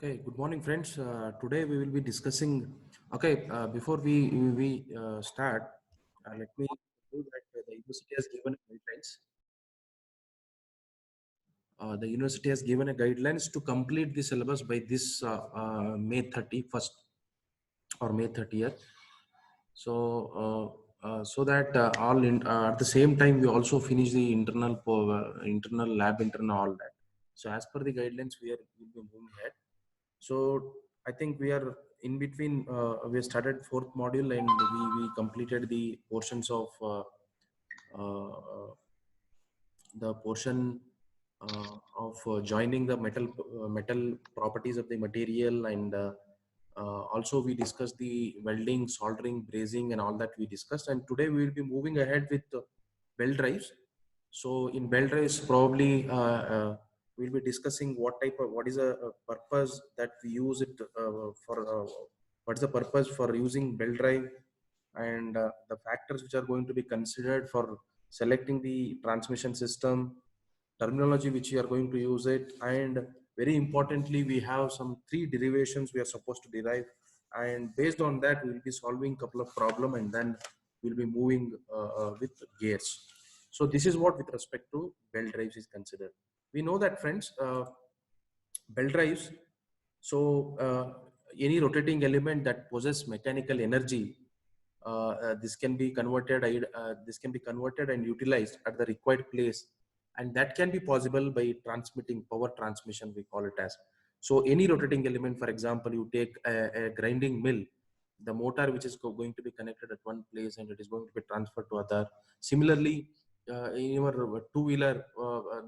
Okay, good morning, friends. Today we will be discussing. Okay, before we start, let me tell you that the university has given guidelines. The university has given a guidelines to complete the syllabus by this May 31st or May 30th. So that at the same time we also finish the internal lab internal all that. So as per the guidelines, will be moving ahead. So I think we are in between. We started fourth module and we completed the portions of the portion of joining the metal properties of the material, and also we discussed the welding, soldering, brazing, and all that we discussed. And today we will be moving ahead with belt drives. So in belt drives, probably we'll be discussing what is a purpose that we use it for. What is the purpose for using belt drive, and the factors which are going to be considered for selecting the transmission system, terminology which we are going to use it, and very importantly we have some three derivations we are supposed to derive, and based on that we will be solving couple of problem, and then we'll be moving with gears. So this is what with respect to belt drives is considered. We know that, friends, belt drives, so any rotating element that possesses mechanical energy, this can be converted and utilized at the required place, and that can be possible by transmitting power transmission, we call it as. So any rotating element, for example, you take a grinding mill, the motor which is going to be connected at one place and it is going to be transferred to other. Similarly, in your two-wheeler,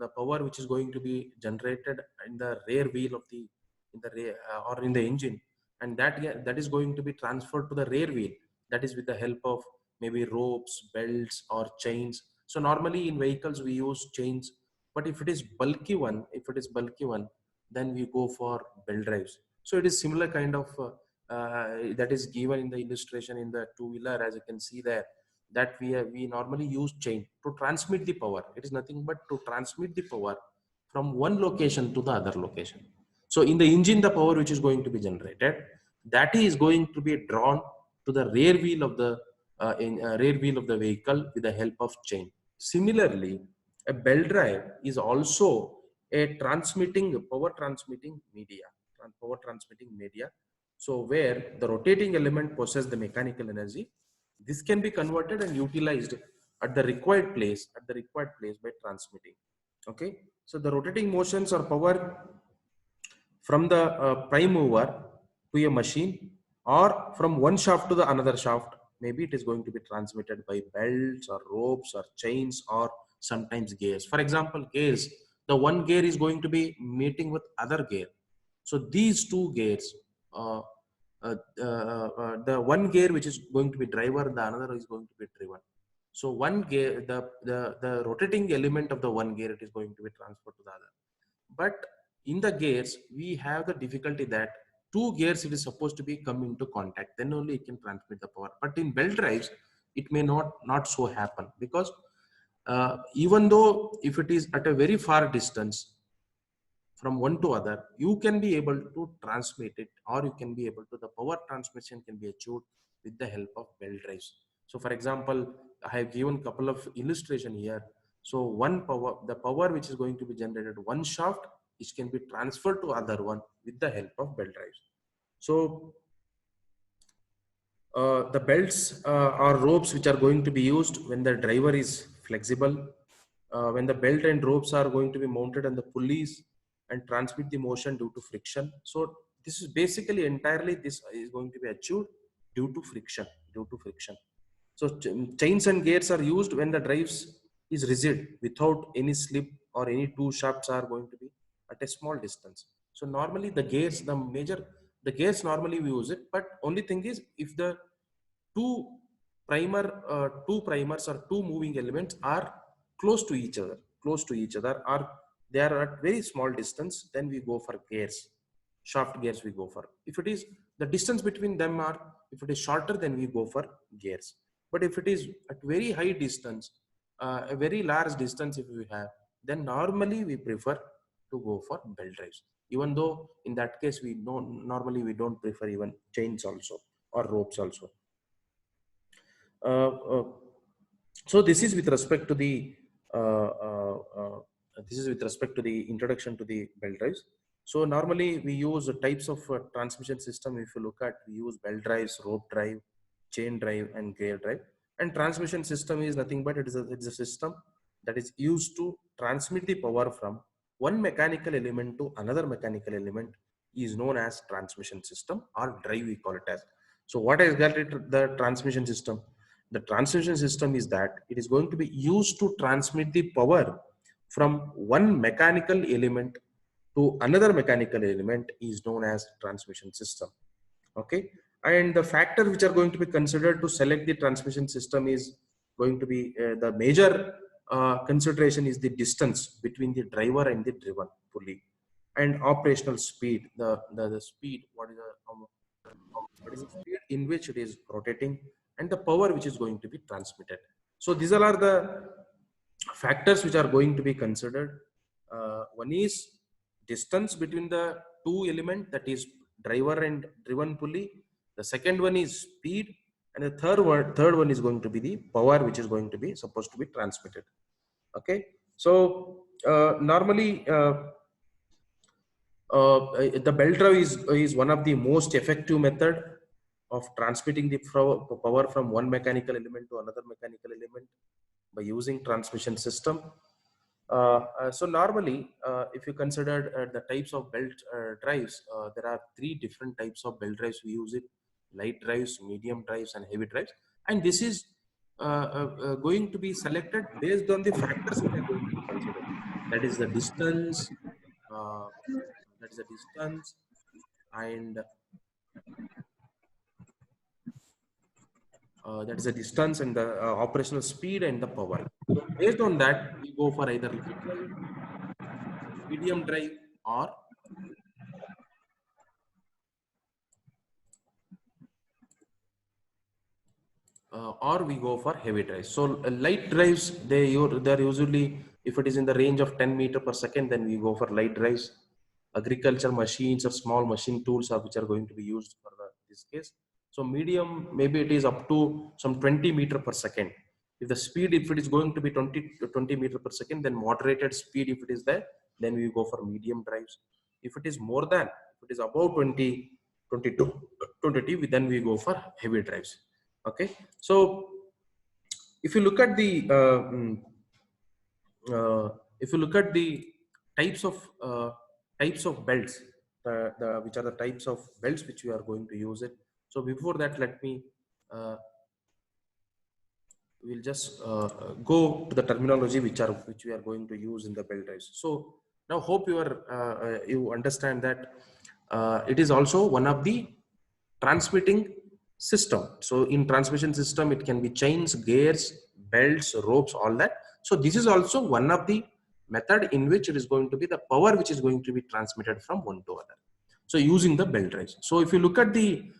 the power which is going to be generated in the rear wheel of the in the rear, or in the engine, and that is going to be transferred to the rear wheel, that is with the help of maybe ropes, belts, or chains. So normally in vehicles we use chains, but if it is bulky one, then we go for belt drives. So it is similar kind of that is given in the illustration in the two-wheeler, as you can see there, that we normally use chain to transmit the power. It is nothing but to transmit the power from one location to the other location. So in the engine, the power which is going to be generated, that is going to be drawn to the rear wheel of the rear wheel of the vehicle with the help of chain. Similarly, a belt drive is also a power transmitting media. So where the rotating element possesses the mechanical energy, this can be converted and utilized at the required place by transmitting. Okay, so the rotating motions or power from the prime mover to a machine, or from one shaft to the another shaft, maybe it is going to be transmitted by belts or ropes or chains or sometimes gears. For example, gears, the one gear is going to be meeting with other gear. So these two gears, uh, the one gear which is going to be driver, the another is going to be driven. So one gear, the rotating element of the one gear, it is going to be transferred to the other. But in the gears, we have the difficulty that two gears it is supposed to be come into contact, then only it can transmit the power. But in belt drives, it may not so happen, because even though if it is at a very far distance from one to other, you can be able to transmit it, or you can be able to, the power transmission can be achieved with the help of belt drives. So for example, I have given couple of illustration here. So the power which is going to be generated one shaft, which can be transferred to other one with the help of belt drives. So the belts are ropes which are going to be used when the driver is flexible, when the belt and ropes are going to be mounted on the pulleys and transmit the motion due to friction. So this is basically entirely, this is going to be achieved due to friction. So chains and gears are used when the drives is rigid without any slip, or any two shafts are going to be at a small distance. So normally the gears normally we use it, but only thing is, if the two two primers or two moving elements are close to each other, or they are at very small distance, then we go for gears, shaft gears we go for. If it is the distance between them are, if it is shorter, then we go for gears. But if it is at very high distance, a very large distance if we have, then normally we prefer to go for belt drives. even though in that case we don't normally we don't prefer even chains also or ropes also. Uh, uh, so this is with respect to the this is with respect to the introduction to the belt drives. So normally we use types of transmission system. If you look at, we use belt drives, rope drive, chain drive, and gear drive. And transmission system is nothing but it's a system that is used to transmit the power from one mechanical element to another mechanical element, is known as transmission system or drive, we call it as. So what is the transmission system? The transmission system is that it is going to be used to transmit the power from one mechanical element to another mechanical element, is known as transmission system. Okay, and the factor which are going to be considered to select the transmission system is going to be the major consideration is the distance between the driver and the driven pulley, and operational speed, the speed, what is the speed in which it is rotating, and the power which is going to be transmitted. So these all are the factors which are going to be considered. One is distance between the two element, that is driver and driven pulley. The second one is speed, and the third one is going to be the power which is going to be supposed to be transmitted. Okay, so normally the belt drive is one of the most effective method of transmitting the power from one mechanical element to another mechanical element by using transmission system. So normally, if you consider the types of belt drives, there are three different types of belt drives we use it: light drives, medium drives, and heavy drives. And this is going to be selected based on the factors we are going to be considered. That is the distance. Uh, that is the distance, and that is the distance and the operational speed and the power. So based on that, we go for either light drive, medium drive, or we go for heavy drives. So light drives, they're usually, if it is in the range of 10 meter per second, then we go for light drives. Agriculture machines or small machine tools are which are going to be used for this case. So medium, maybe it is up to some 20 meter per second. If the speed, if it is going to be 20 meter per second, then moderated speed, if it is there, then we go for medium drives. If it is more than, if it is above 20, 22, 20, then we go for heavy drives. Okay, so if you look at the if you look at the types of belts, which are the types of belts which we are going to use it. So before that, let me we'll just go to the terminology which we are going to use in the belt drives. So now hope you understand that it is also one of the transmitting system. So in transmission system, it can be chains, gears, belts, ropes, all that. So this is also one of the method in which it is going to be the power which is going to be transmitted from one to other. So using the belt drives. So if you look at the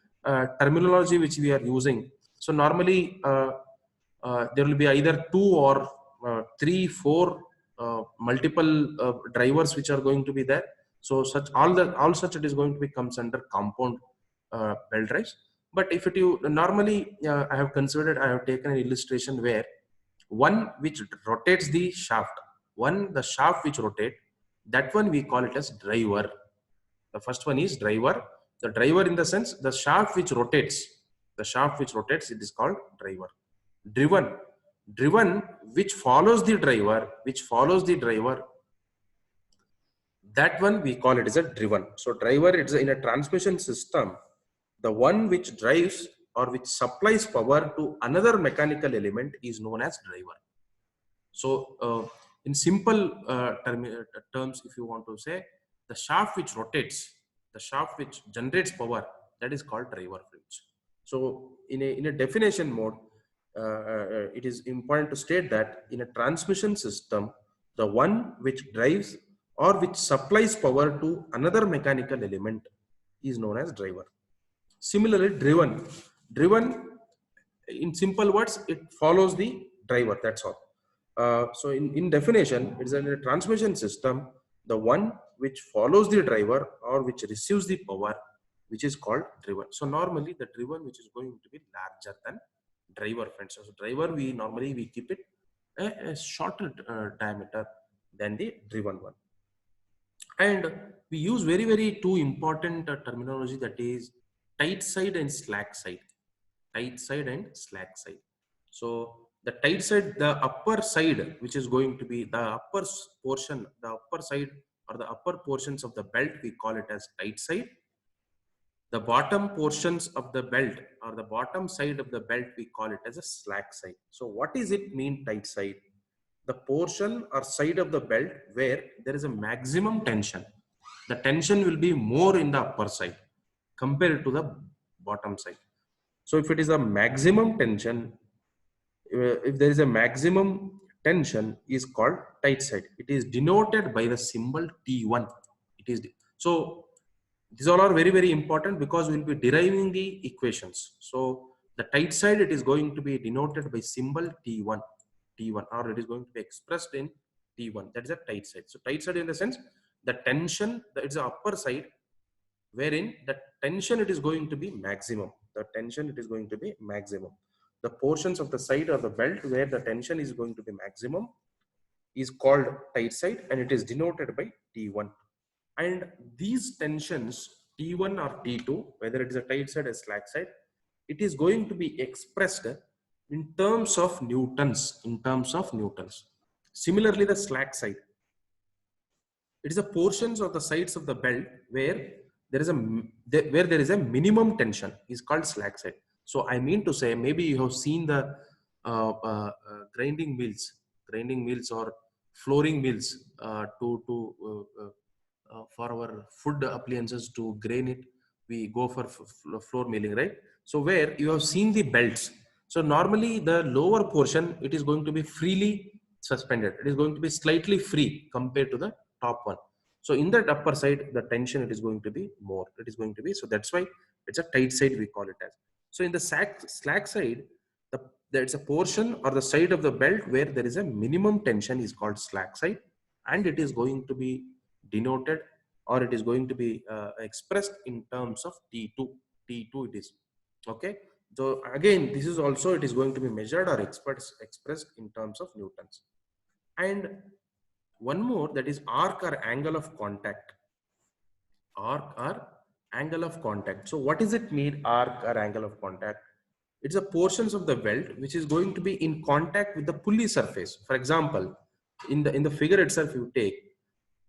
terminology which we are using, so normally there will be either two or three, four multiple drivers which are going to be there. So such all such it is going to be comes under compound belt drives. But if it you normally I have considered, I have taken an illustration where one which rotates the shaft, the shaft which rotate, that one we call it as driver. The first one is driver. The driver in the sense the shaft which rotates, it is called driver. Driven which follows the driver, that one we call it as a driven. So driver, it's in a transmission system, the one which drives or which supplies power to another mechanical element is known as driver. So in simple terms, if you want to say, the shaft which rotates, the shaft which generates power, that is called driver fluids. So in a definition mode, it is important to state that in a transmission system, the one which drives or which supplies power to another mechanical element is known as driver. Similarly, driven in simple words, it follows the driver, that's all. So in definition, it's in a transmission system, the one which follows the driver or which receives the power, which is called driven. So normally the driven which is going to be larger than driver, friends. So driver, we normally we keep it a shorter diameter than the driven one. And we use very two important terminology, that is tight side and slack side. Tight side and slack side. So the tight side, the upper side, which is going to be the upper portion, the upper side or the upper portions of the belt, we call it as tight side. The bottom portions of the belt or the bottom side of the belt, we call it as a slack side. So what does it mean, tight side? The portion or side of the belt where there is a maximum tension. The tension will be more in the upper side compared to the bottom side. So if it is a maximum tension, if there is a maximum tension, is called tight side. It is denoted by the symbol T1. It is so these all are very important because we will be deriving the equations. So the tight side, it is going to be denoted by symbol T1, or it is going to be expressed in T1. That is a tight side. So tight side in the sense the tension, it's the upper side wherein the tension it is going to be maximum. The tension it is going to be maximum. The portions of the side of the belt where the tension is going to be maximum is called tight side, and it is denoted by T1. And these tensions, T1 or T2, whether it is a tight side or slack side, it is going to be expressed in terms of newtons, Similarly, the slack side, it is the portions of the sides of the belt where there is a minimum tension is called slack side. So I mean to say, maybe you have seen the grinding mills or flooring mills for our food appliances to grain it. We go for floor milling, right? So where you have seen the belts. So normally the lower portion, it is going to be freely suspended. It is going to be slightly free compared to the top one. So in that upper side, the tension, it is going to be more. It is going to be, so that's why it's a tight side, we call it as. So in the slack side, there's a portion or the side of the belt where there is a minimum tension is called slack side, and it is going to be denoted, or it is going to be expressed in terms of T2. T2 it is. Okay. So again, this is also, it is going to be measured or expressed in terms of newtons. And one more, that is arc or angle of contact. Arc or angle of contact. So what does it mean, arc or angle of contact? It's the portions of the belt which is going to be in contact with the pulley surface. For example, in the figure itself, you take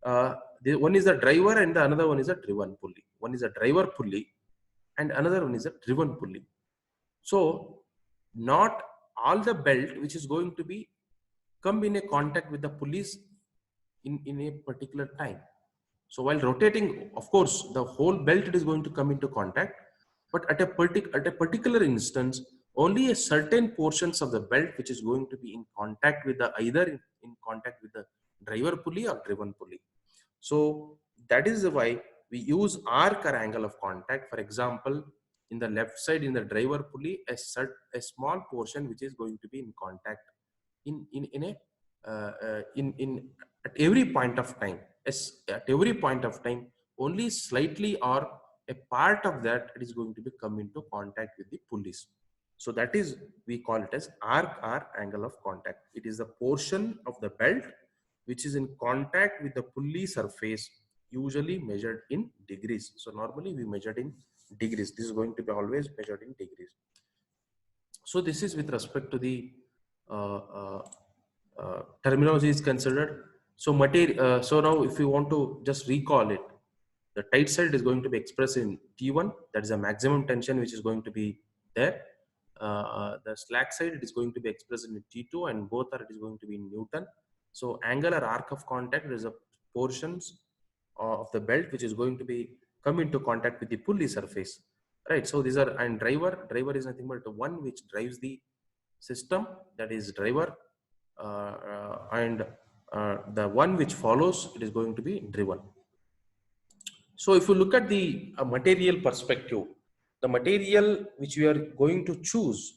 one is the driver and the another one is a driven pulley. One is a driver pulley and another one is a driven pulley. So not all the belt which is going to be come in a contact with the pulleys in a particular time. So while rotating, of course, the whole belt is going to come into contact, but at a particular instance, only a certain portions of the belt which is going to be in contact with the either in contact with the driver pulley or driven pulley. So that is why we use arc or angle of contact. For example, in the left side, in the driver pulley, a small portion which is going to be in contact at every point of time. At every point of time, only slightly or a part of that it is going to be come into contact with the pulleys. So that is, we call it as arc or angle of contact. It is the portion of the belt which is in contact with the pulley surface, usually measured in degrees. So normally we measured in degrees. This is going to be always measured in degrees. So this is with respect to the terminology is considered. So so now if you want to just recall it, the tight side is going to be expressed in T1, that is a maximum tension which is going to be there. The slack side, it is going to be expressed in T2, and both are, it is going to be in Newton. So angle or arc of contact is a portions of the belt which is going to be come into contact with the pulley surface, right? So these are, and driver is nothing but the one which drives the system, that is driver, and the one which follows, it is going to be driven. So if you look at the material perspective, the material which we are going to choose,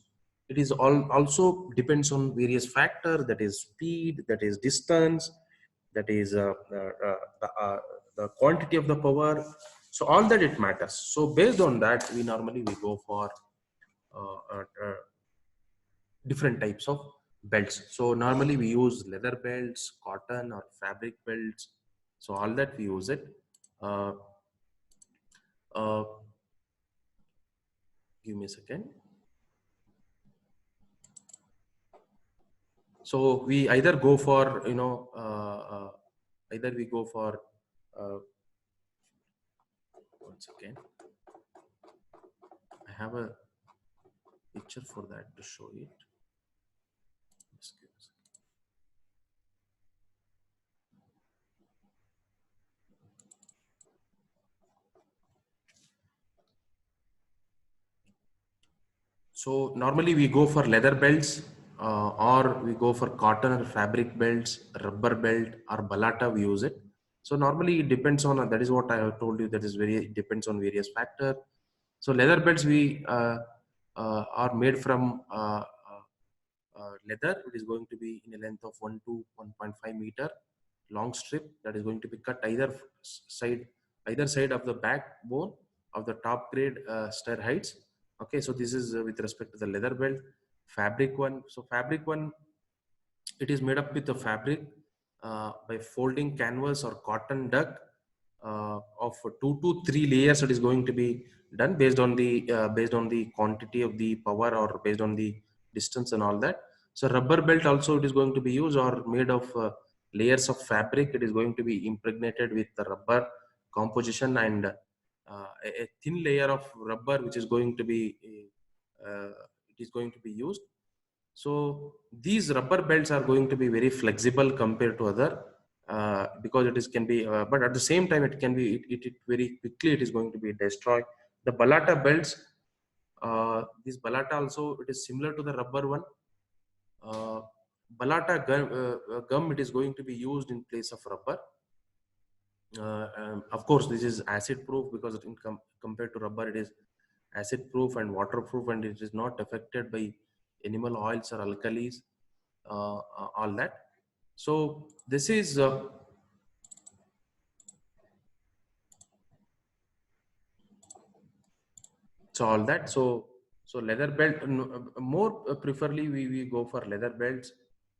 it is also depends on various factors, that is speed, that is distance, that is the the quantity of the power. So all that it matters. So based on that, we normally we go for different types of belts. So normally we use leather belts, cotton or fabric belts. So all that we use it. Uh, uh, Give me a second. So we either go for either we go for once again. I have a picture for that to show it. Just give me a second. So normally we go for leather belts or we go for cotton or fabric belts, rubber belt or balata we use it. So normally it depends on, that is what I have told you, that is very, it depends on various factors. So leather belts we are made from leather. It is going to be in a length of 1 to 1.5 meter long strip that is going to be cut either side of the backbone of the top grade stair heights. Okay, so this is with respect to the leather belt. Fabric one. So fabric one, it is made up with the fabric by folding canvas or cotton duck of 2 to 3 layers. It is going to be done based on the quantity of the power or based on the distance and all that. So rubber belt also it is going to be used or made of layers of fabric. It is going to be impregnated with the rubber composition and a thin layer of rubber which is going to be it is going to be used. So these rubber belts are going to be very flexible compared to other because it is can be, but at the same time it can be it very quickly it is going to be destroyed. The balata belts, this balata also it is similar to the rubber one. Uh, Balata gum it is going to be used in place of rubber. Of course, this is acid proof because compared to rubber, it is acid proof and waterproof, and it is not affected by animal oils or alkalis, all that. So this is so all that. So leather belt more preferably we go for leather belts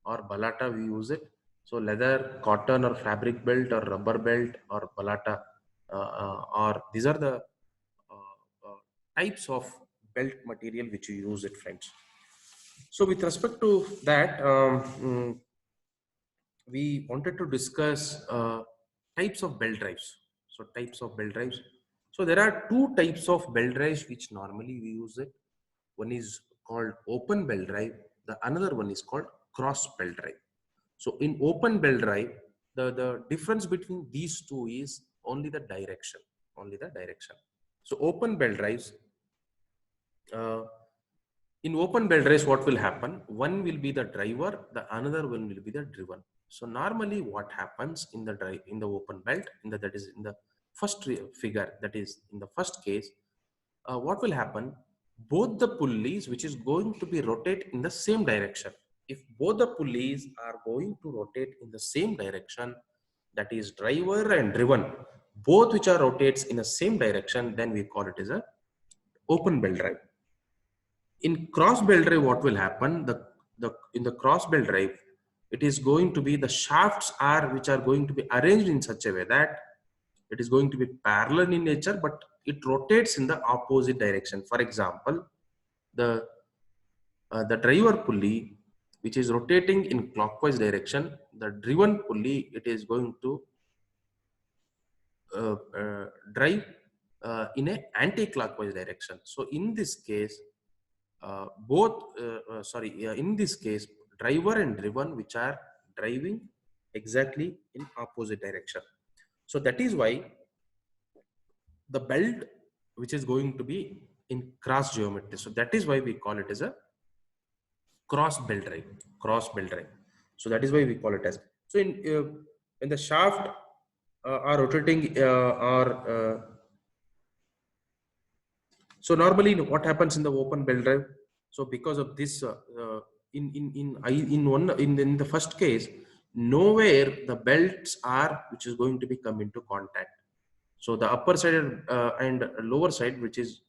or balata we use it. So leather, cotton or fabric belt or rubber belt or balata or these are the types of belt material which you use it, friends. So with respect to that, we wanted to discuss types of belt drives. So types of belt drives. So there are two types of belt drives which normally we use it. One is called open belt drive. The another one is called cross belt drive. So in open belt drive, the difference between these two is only the direction. Only the direction. So open belt drives. In open belt race, what will happen? One will be the driver, the another one will be the driven. So normally, what happens in the open belt, that is in the first figure, that is in the first case, what will happen? Both the pulleys, which is going to be rotate in the same direction. If both the pulleys are going to rotate in the same direction, that is driver and driven, both which are rotates in the same direction, then we call it as a open belt drive. In cross belt drive, what will happen? In the cross belt drive, it is going to be the shafts are which are going to be arranged in such a way that it is going to be parallel in nature, but it rotates in the opposite direction. For example, the driver pulley which is rotating in clockwise direction, the driven pulley it is going to drive in a anti-clockwise direction. So in this case, in this case, driver and driven which are driving exactly in opposite direction. So that is why the belt which is going to be in cross geometry. So that is why we call it as a cross belt drive. Cross belt drive. So that is why we call it as. So in the shaft are rotating so normally what happens in the open belt drive? So because of this, in the first case, nowhere the belts are which is going to be come into contact. So the upper side and lower side which is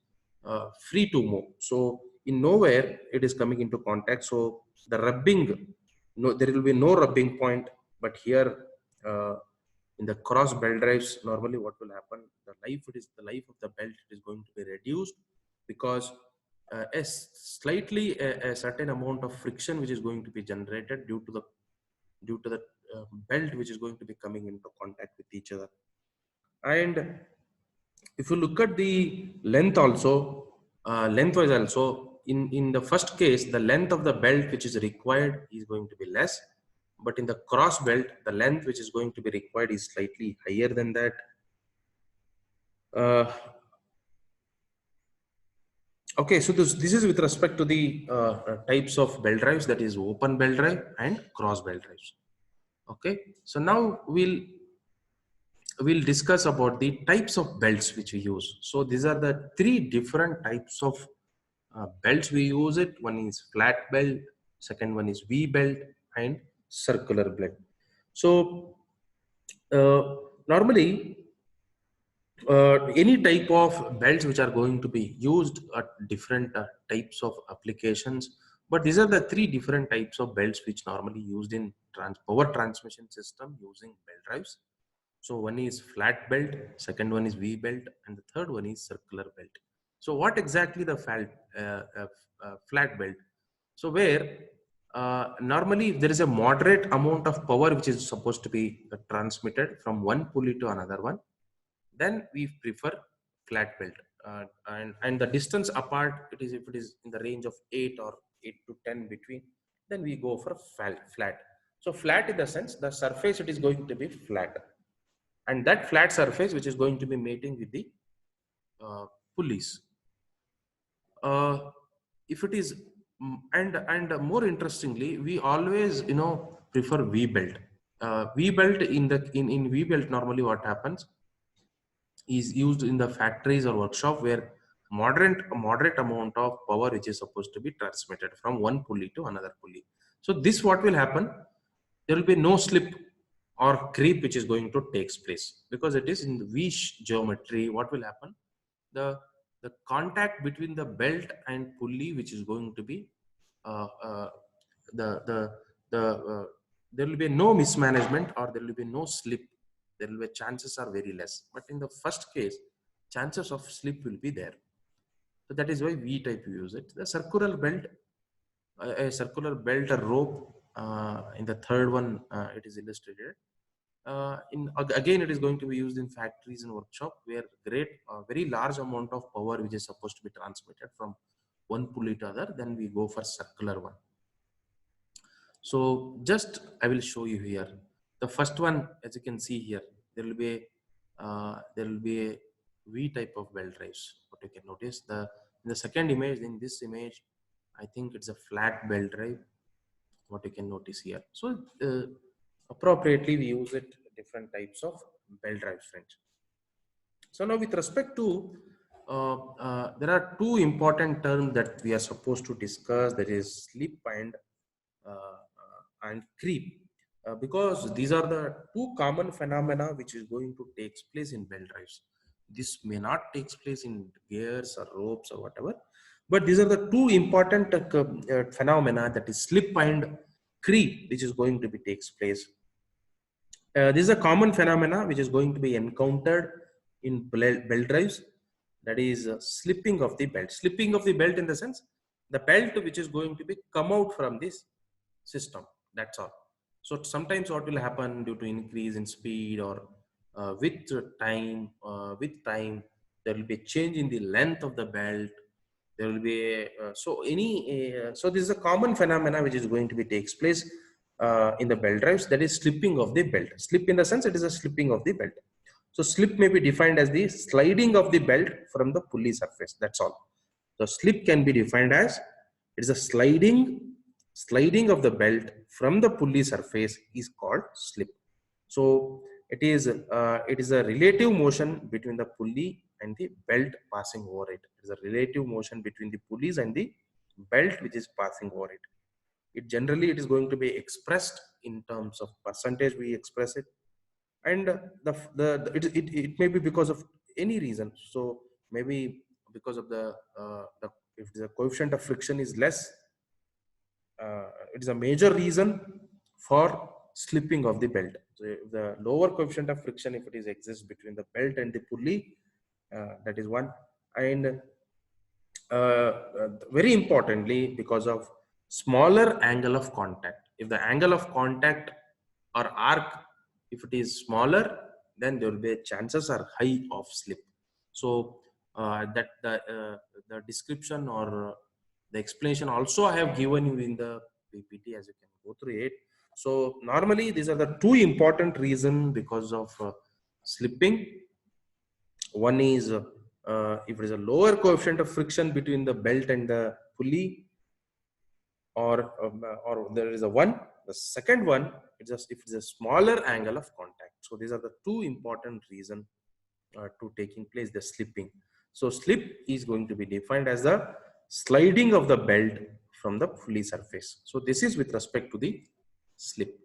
free to move. So in nowhere it is coming into contact. So the rubbing, no, there will be no rubbing point. But here uh, in the cross belt drives, normally what will happen? The life of the belt is going to be reduced because a certain amount of friction which is going to be generated due to the belt which is going to be coming into contact with each other. And if you look at the length also, lengthwise also, in the first case, the length of the belt which is required is going to be less, but in the cross belt, the length which is going to be required is slightly higher than that. uh, okay, so this is with respect to the types of belt drives, that is open belt drive and cross belt drives. Okay, so now we'll discuss about the types of belts which we use. So these are the three different types of belts we use it. One is flat belt, second one is V belt, and circular belt. So uh, normally any type of belts which are going to be used at different types of applications, but these are the three different types of belts which normally used in power transmission system using belt drives. So one is flat belt, second one is V belt, and the third one is circular belt. So what exactly the flat belt? So where normally if there is a moderate amount of power which is supposed to be transmitted from one pulley to another one, then we prefer flat belt. And the distance apart, it is if it is in the range of 8 or 8 to 10 between, then we go for flat. So flat in the sense the surface it is going to be flat, and that flat surface which is going to be mating with the pulleys. uh, if it is and more interestingly, we always prefer V belt. V belt in V belt, normally what happens is used in the factories or workshop where moderate amount of power which is supposed to be transmitted from one pulley to another pulley. So this what will happen, there will be no slip or creep which is going to takes place because it is in the V geometry. What will happen, the the contact between the belt and pulley which is going to be uh, uh, the there will be no mismanagement or there will be no slip. There will be chances are very less, but in the first case chances of slip will be there. So that is why V type you use it. The circular belt, a circular belt or rope, in the third one it is illustrated. Again, it is going to be used in factories and workshop where very large amount of power which is supposed to be transmitted from one pulley to other, then we go for circular one. So just I will show you here. The first one, as you can see here, there will be a V type of belt drives. What you can notice, in the second image, in this image, I think it's a flat belt drive. What you can notice here. So appropriately we use it different types of belt drives, friends. So now with respect to there are two important terms that we are supposed to discuss, that is slip and creep, because these are the two common phenomena which is going to take place in belt drives. This may not take place in gears or ropes or whatever, but these are the two important phenomena, that is slip and creep, which is going to be takes place. This is a common phenomena which is going to be encountered in belt drives, that is slipping of the belt. Slipping of the belt in the sense the belt which is going to be come out from this system. That's all. So sometimes what will happen due to increase in speed or with time, there will be a change in the length of the belt. There will be so this is a common phenomena which is going to be takes place in the belt drives, that is slipping of the belt. Slip in the sense it is a slipping of the belt. So slip may be defined as the sliding of the belt from the pulley surface. That's all. So slip can be defined as it is a sliding of the belt from the pulley surface is called slip. So it is a relative motion between the pulley and the belt passing over it. It is a relative motion between the pulleys and the belt which is passing over it. it generally it is going to be expressed in terms of percentage. We express it, and it may be because of any reason. So maybe because of the if the coefficient of friction is less, it is a major reason for slipping of the belt. So if the lower coefficient of friction, if it is exists between the belt and the pulley, that is one. And very importantly, because of smaller angle of contact. If the angle of contact or arc, if it is smaller, then there will be chances are high of slip. So that the description or the explanation also I have given you in the PPT, as you can go through it. So normally these are the two important reasons because of slipping. One is if it is a lower coefficient of friction between the belt and the pulley, or there is a one. The second one, it's just if it's a smaller angle of contact. So these are the two important reasons to taking place the slipping. So slip is going to be defined as the sliding of the belt from the pulley surface. So this is with respect to the slip.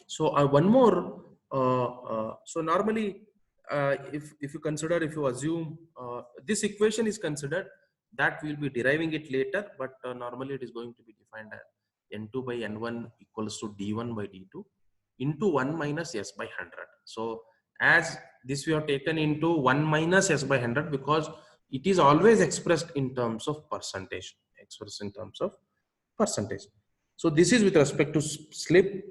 So one more. So normally, if you consider, if you assume this equation is considered, that we'll be deriving it later, but normally it is going to be defined as n2 by n1 equals to d1 by d2 into 1 minus s by 100. So as this we have taken into 1 minus s by 100 because it is always expressed in terms of percentage, expressed in terms of percentage. So this is with respect to slip.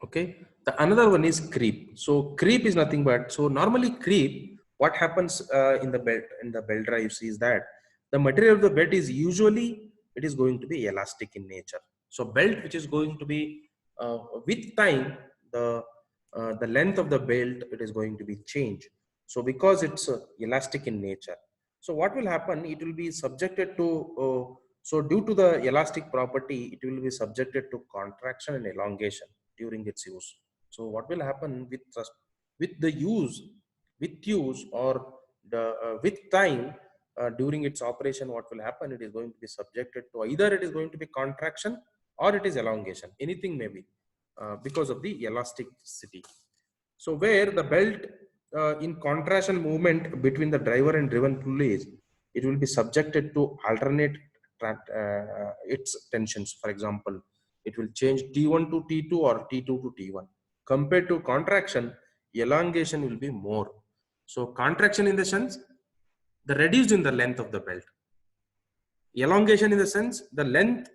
Okay, the another one is creep. So creep is nothing but, so normally creep, what happens in the belt drives is that the material of the belt is usually, it is going to be elastic in nature. So belt which is going to be with time, the length of the belt, it is going to be changed. So because it's elastic in nature, so what will happen, it will be subjected to so due to the elastic property, it will be subjected to contraction and elongation during its use. So what will happen with the use, or with time, during its operation, what will happen, it is going to be subjected to either it is going to be contraction or it is elongation, anything may be because of the elasticity. So where the belt in contraction movement between the driver and driven pulleys, it will be subjected to alternate its tensions. For example, it will change T1 to T2 or T2 to T1. Compared to contraction, elongation will be more. So contraction in the sense, the reduced in the length of the belt. Elongation in the sense, the length.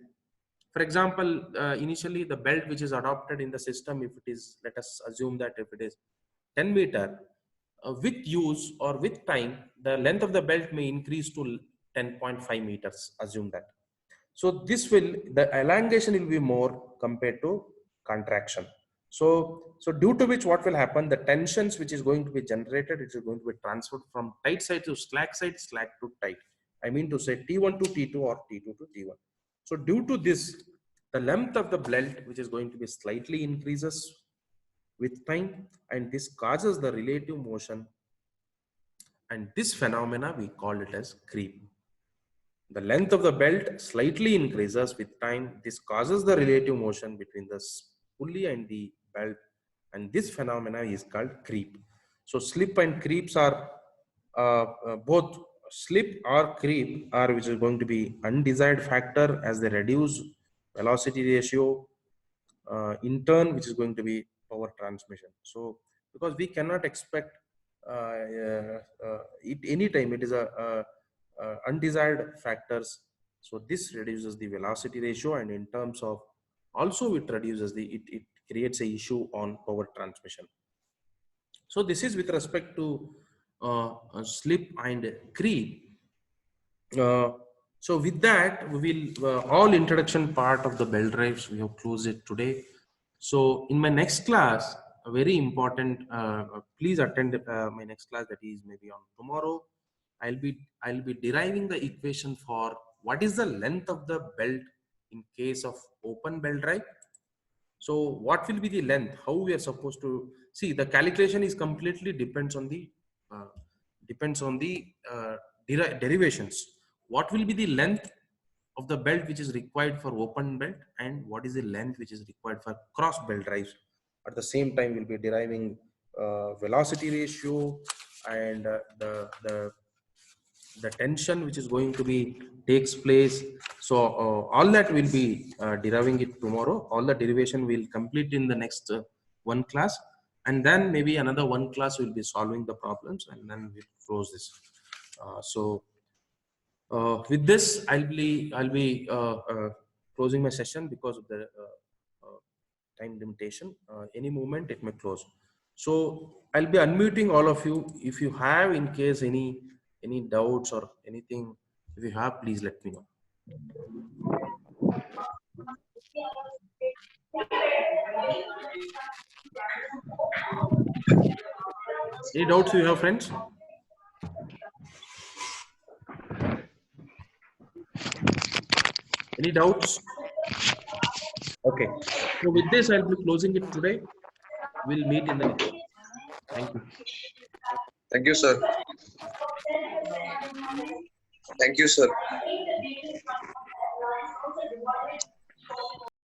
For example, initially the belt which is adopted in the system, if it is, let us assume that if it is 10 meter, with use or with time, the length of the belt may increase to 10.5 meters, assume that. So this will, the elongation will be more compared to contraction. So due to which what will happen, the tensions which is going to be generated, it is going to be transferred from tight side to slack to tight. I mean to say T1 to T2 or T2 to T1. So due to this, the length of the belt, which is going to be slightly increases with time, and this causes the relative motion, and this phenomena we call it as creep. The length of the belt slightly increases with time. This causes the relative motion between the pulley and the belt, and this phenomena is called creep. So slip and creeps are both, slip or creep are, which is going to be undesired factor as they reduce velocity ratio, in turn which is going to be power transmission. So because we cannot expect it any time, it is a undesired factors. So this reduces the velocity ratio, and in terms of also it reduces it creates a issue on power transmission. So this is with respect to slip and creep. So with that, we will all introduction part of the belt drives, we have closed it today. So in my next class, a very important, please attend my next class, that is maybe on tomorrow. I'll be deriving the equation for what is the length of the belt in case of open belt drive. So what will be the length? How we are supposed to see the calculation is completely depends on the derivations. What will be the length of the belt which is required for open belt and what is the length which is required for cross belt drives. At the same time, we'll be deriving velocity ratio and the tension which is going to be takes place. So all that will be deriving it tomorrow. All the derivation will complete in the next one class, and then maybe another one class will be solving the problems, and then we'll close this. With this, I'll be closing my session because of the time limitation. Any moment it may close. So I'll be unmuting all of you. If you have, in case any doubts or anything, if you have, please let me know. Any doubts you have, friends? Any doubts? Okay. So with this, I'll be closing it today. We'll meet in the next. Thank you. Thank you, sir. Thank you, sir.